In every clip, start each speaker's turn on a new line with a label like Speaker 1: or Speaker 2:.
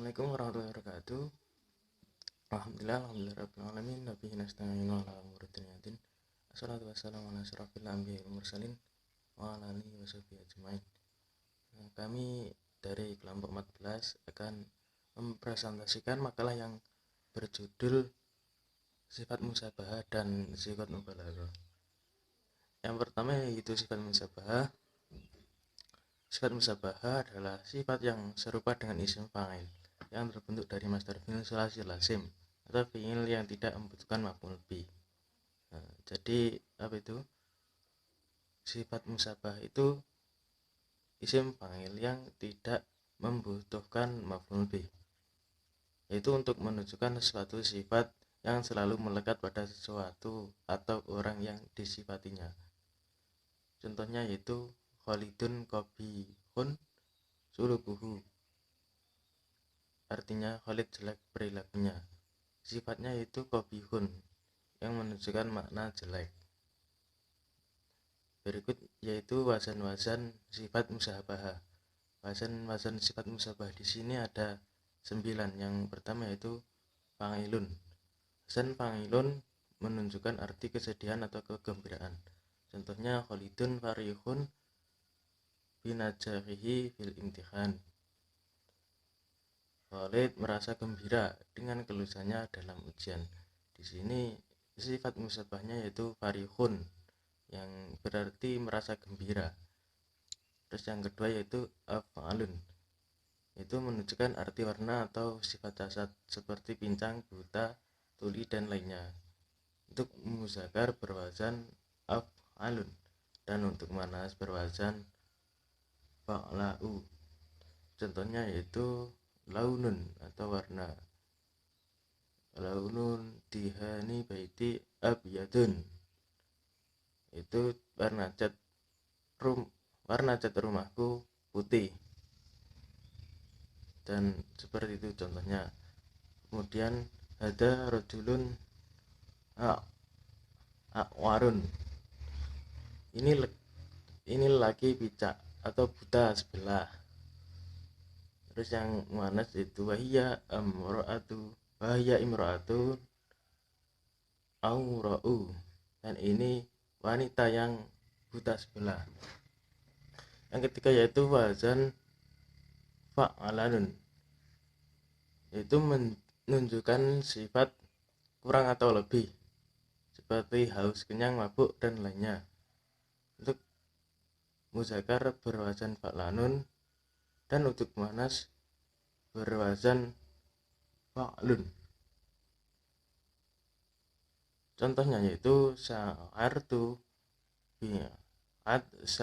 Speaker 1: Assalamualaikum warahmatullahi wabarakatuh. Alhamdulillah alamin. Nabiyina nasta'inu ala umuri dunya. Assalatu wassalamu ala asyrafil anbiya'i wal mursalin wa ala alihi washabihi ajmain. Kami dari kelompok 14 akan mempresentasikan makalah yang berjudul sifat musyabahah dan sifat mubalaghah. Yang pertama yaitu sifat musyabahah. Sifat musyabahah adalah sifat yang serupa dengan isim fa'il yang terbentuk dari masdar fi'il sulasi lazim atau fi'il yang tidak membutuhkan maf'ul bih. Jadi apa itu? Sifat musyabah itu isim fa'il yang tidak membutuhkan maf'ul bih, yaitu untuk menunjukkan suatu sifat yang selalu melekat pada sesuatu atau orang yang disifatinya. Contohnya yaitu Khalidun qabihun sulubuhu, artinya Khalid jelek perilakunya. Sifatnya itu qabihun yang menunjukkan makna jelek. Berikut yaitu wazan-wazan sifat musyabahah. Wazan-wazan sifat musyabahah di sini ada 9. Yang pertama yaitu fa'ilun. Wazan fa'ilun menunjukkan arti kesedihan atau kegembiraan. Contohnya Khalidun farihun binajahihi fil imtihan. Khalid merasa gembira dengan kelulusannya dalam ujian. Di sini sifat musyabahnya yaitu farihun yang berarti merasa gembira. Terus yang kedua yaitu af'alun, itu menunjukkan arti warna atau sifat jasad seperti pincang, buta, tuli, dan lainnya. Untuk muzakkar berwazan af'alun dan untuk muannas berwazan fa'lau. Contohnya yaitu launun atau warna. Launun dihani baiti abyadun, itu warna cat rumahku putih, dan seperti itu contohnya. Kemudian ada rojulun akwarun, ini laki picak atau buta sebelah. Terus yang muannas itu wahya imro'atu aura'u, dan ini wanita yang buta sebelah. Yang ketiga yaitu wazan fa'alanun, yaitu menunjukkan sifat kurang atau lebih seperti haus, kenyang, mabuk, dan lainnya. Untuk muzakkar berwazan fa'lanun dan untuk muannas berwazan fa'lun. Contohnya yaitu sa'artu bi'adsana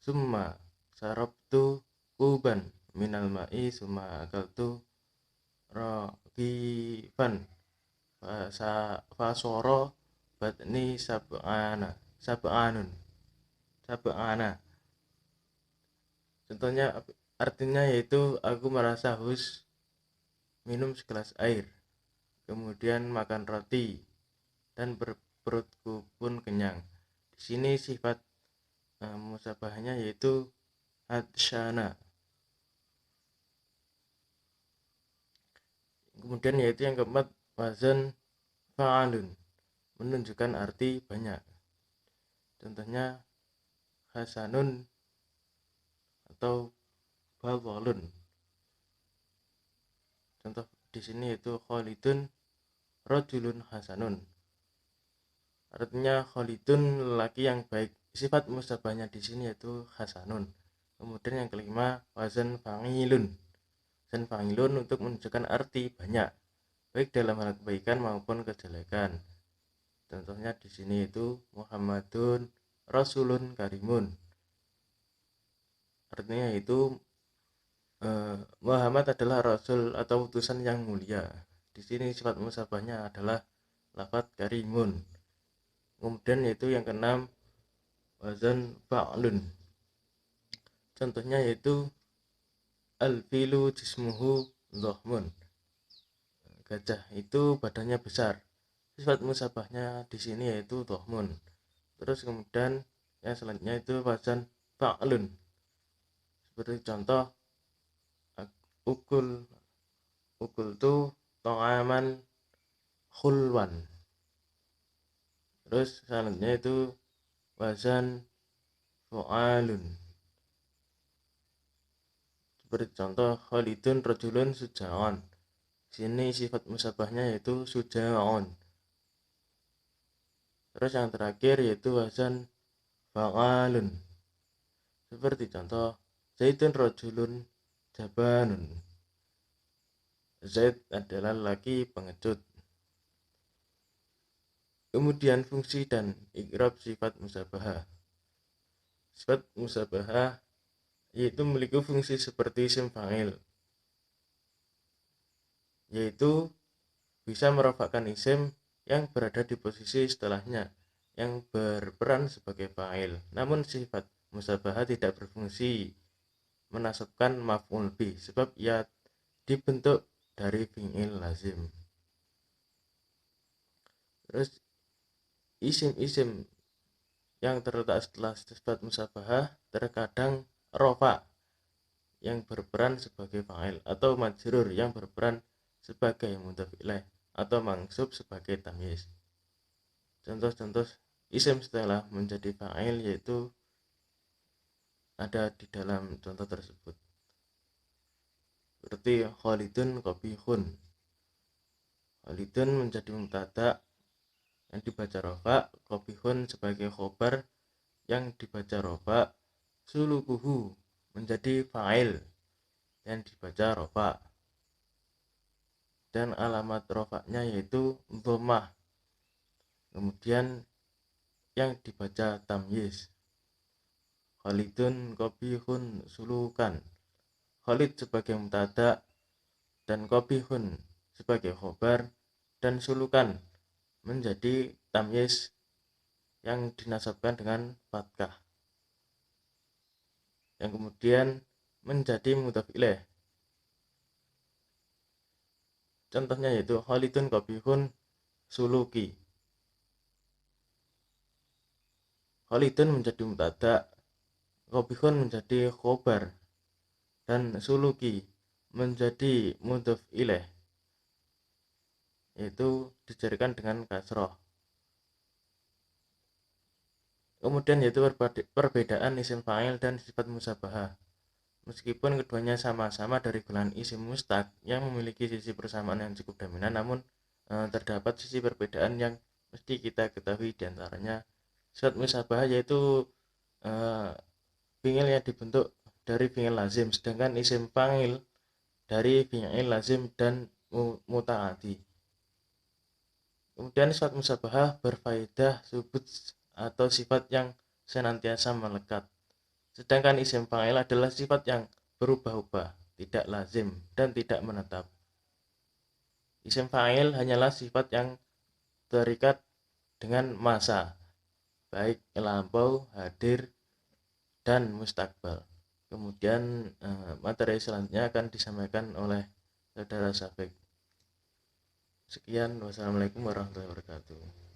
Speaker 1: summa sarabtu kuban minal ma'i summa akaltu ragiban fasoro batni sab'ana. Contohnya artinya yaitu aku merasa haus minum segelas air, kemudian makan roti, dan perutku pun kenyang. Di sini sifat musyabahnya yaitu hadsyana. Kemudian yaitu yang keempat wazan fa'alun, menunjukkan arti banyak. Contohnya hasanun atau balwalun. Contoh di sini yaitu Khalidun rojulun hasanun, artinya Khalidun lelaki yang baik. Sifat musyabahnya di sini yaitu hasanun. Kemudian yang kelima wazan fa'ilun. Wazan fa'ilun untuk menunjukkan arti banyak, baik dalam hal kebaikan maupun kejelekan. Contohnya di sini itu Muhammadun Rasulun Karimun, artinya itu Muhammad adalah Rasul atau utusan yang mulia. Di sini sifat musyabahnya adalah lafadz karimun. Kemudian yaitu yang keenam wazan fa'lun. Contohnya yaitu al-filu jismuhu dhahmun, gajah itu badannya besar. Sifat musyabahnya di sini yaitu dhahmun. Terus kemudian yang selanjutnya itu wazan fa'lun, seperti contoh ukul tu to'aman khulwan. Terus selanjutnya itu wazan fu'alun. Seperti contoh Khalidun rajulun suja'on. Sini sifat musabahnya yaitu suja'on. Terus yang terakhir yaitu wazan fa'alun. Seperti contoh Zaidun rajulun jabanun. Zaid adalah laki pengecut. Kemudian fungsi dan i'rab sifat musabahah. Sifat musabahah yaitu memiliki fungsi seperti isim fa'il, yaitu bisa merofakkan isim yang berada di posisi setelahnya yang berperan sebagai fa'il. Namun sifat musabahah tidak berfungsi menasabkan maf'ul bih sebab ia dibentuk dari fi'il lazim. Terus isim-isim yang terletak setelah sifat musabahah terkadang rofa yang berperan sebagai fa'il atau majrur yang berperan sebagai mudhaf ilaih atau mansub sebagai tamyiz. Contoh-contoh isim setelah menjadi fa'il yaitu ada di dalam contoh tersebut. Seperti Khalidun qabihun. Khalidun menjadi mubtada yang dibaca rofa, qabihun sebagai khobar yang dibaca rofa, sulukuhu menjadi fa'il yang dibaca rofa, dan alamat rofaknya yaitu dhammah. Kemudian yang dibaca tamyiz, Khalidun qabihun sulukan. Khalid sebagai mubtada dan qabihun sebagai khobar dan sulukan menjadi tamyiz yang dinasabkan dengan fathah yang kemudian menjadi mudhaf ilaih. Contohnya yaitu Khalidun qabihun suluki. Khalidun menjadi mubtada, qabihun menjadi khobar, dan suluki menjadi mudhaf ilaih, yaitu dijadikan dengan kasroh. Kemudian yaitu perbedaan isim fa'il dan sifat musabahah. Meskipun keduanya sama-sama dari golongan isim mustaq yang memiliki sisi persamaan yang cukup dominan, namun terdapat sisi perbedaan yang mesti kita ketahui diantaranya. Sifat musabahah yaitu fi'il yang dibentuk dari fi'il lazim, sedangkan isim fa'il dari fi'il lazim dan muta'addi. Kemudian sifat musabahah berfaedah subut atau sifat yang senantiasa melekat. Sedangkan isim fa'il adalah sifat yang berubah-ubah, tidak lazim dan tidak menetap. Isim fa'il hanyalah sifat yang terikat dengan masa, baik lampau, hadir, dan mustakbal. Kemudian materi selanjutnya akan disampaikan oleh saudara Syafiq. Sekian, wassalamualaikum warahmatullahi wabarakatuh.